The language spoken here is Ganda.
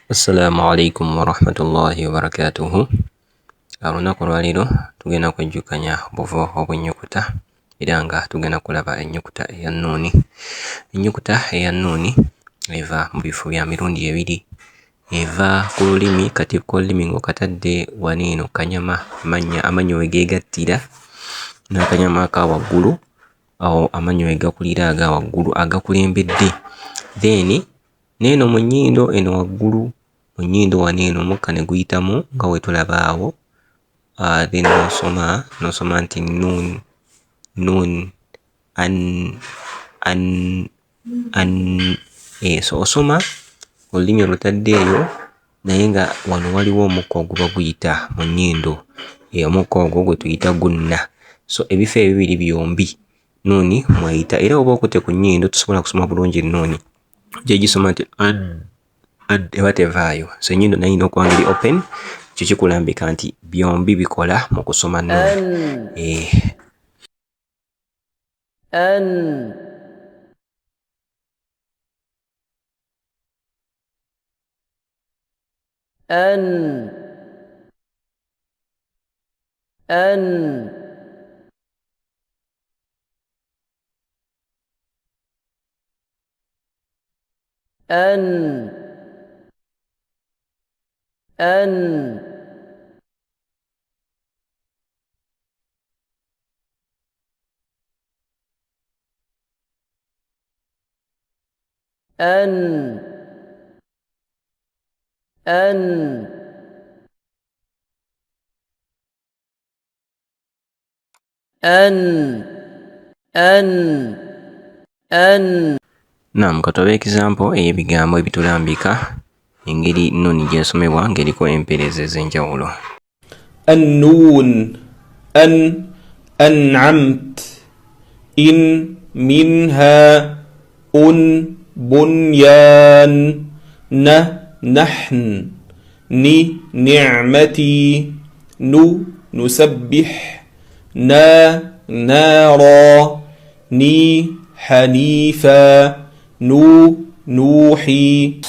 Assalamu alaikum wa rahmatullahi wa barakatuhu. Olunaku lwaliro tugenda kwejjukanya obuvo obw'ennyukuta era nga tugenda kulaba ennyukuta eya Nuuni. Ennyukuta eya Nuuni eva mu bifo bya mirundi ebiri. Eva ku lulimi kati kw'olulimi ng'okatadde waniino kanyama Manya, amannyo we geegattira n'akanyama aka waggulu, awo amannyo we gakulira aga waggulu agakulembedde. Then neeno mu nnyindo eno waggulu, mu nnyindo wano omukka ne guyitamu nga we tulaba awo. Then n'osoma nti nun an. So osoma olulimi olutadde eyo naye nga wano waliwo omukka oguba guyita mu nnyindo. Omukka ogwo gwe tuyita gunna. So ebifo ebibiri byombi nuuni mwayita, era oba okutte ku nnyindo tusobola kusoma bulungi nuuni. Gye gisoma nti eba tevaayo. So ennyindo nayo erina okuba nga eri open, kyo kikulambika nti byombi bikola mu kusoma nuuni. Naam, katobe example ey'ebigambo ebitulambika engeri nuuni gy'esomebwa ng'eriko empeereza ez'enjawulo. النون أنعمت إن منها بنيان نحن نعمتي نسبح نارا حنيفا نوحي